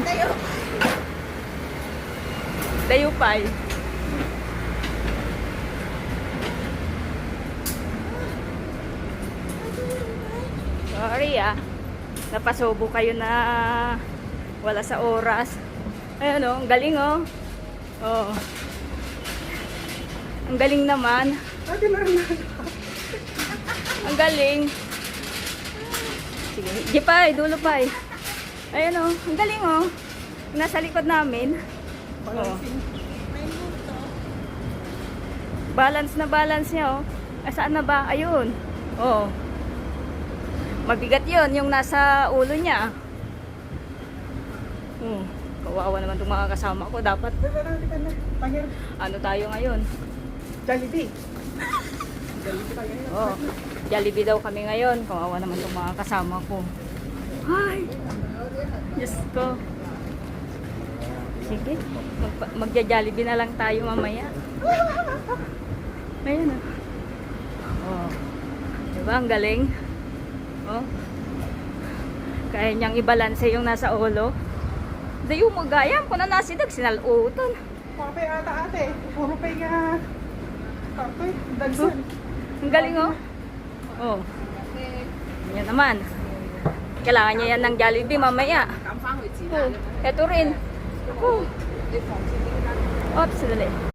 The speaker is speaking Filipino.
Tayo. Dayupay. Sorry napasubo kayo na wala sa oras. Ayun oh, ang galing oh. Oh. Ang galing naman. Ang galing. Sige, Jipay, dulo pa eh. Ayun oh, ang galing oh. Nasa likod namin. Oh. Balance na balance niya oh. Saan na ba? Ayun. Oh. Mabigat 'yon yung nasa ulo niya. Kawawa naman itong mga kasama ko. Dapat ano tayo ngayon? Jollibee. Oh, Jollibee daw kami ngayon. Kawawa naman itong mga kasama ko. Ay! Diyos ko. Sige, magja-Jollibee na lang tayo mamaya. Ayun oh. Oh. Diba? Ang galing. Oh. Kaya niyang ibalanse yung nasa ulo. Dayo magayam ko na nasidag sinalutan. Pape ate. Puro pa nga. Pape, dagsan. Ang galing oh. Oh. Yan naman. Kailangan niya yan ng Jollibee mamaya. Oh. Ito rin. Oh. Oops, dali.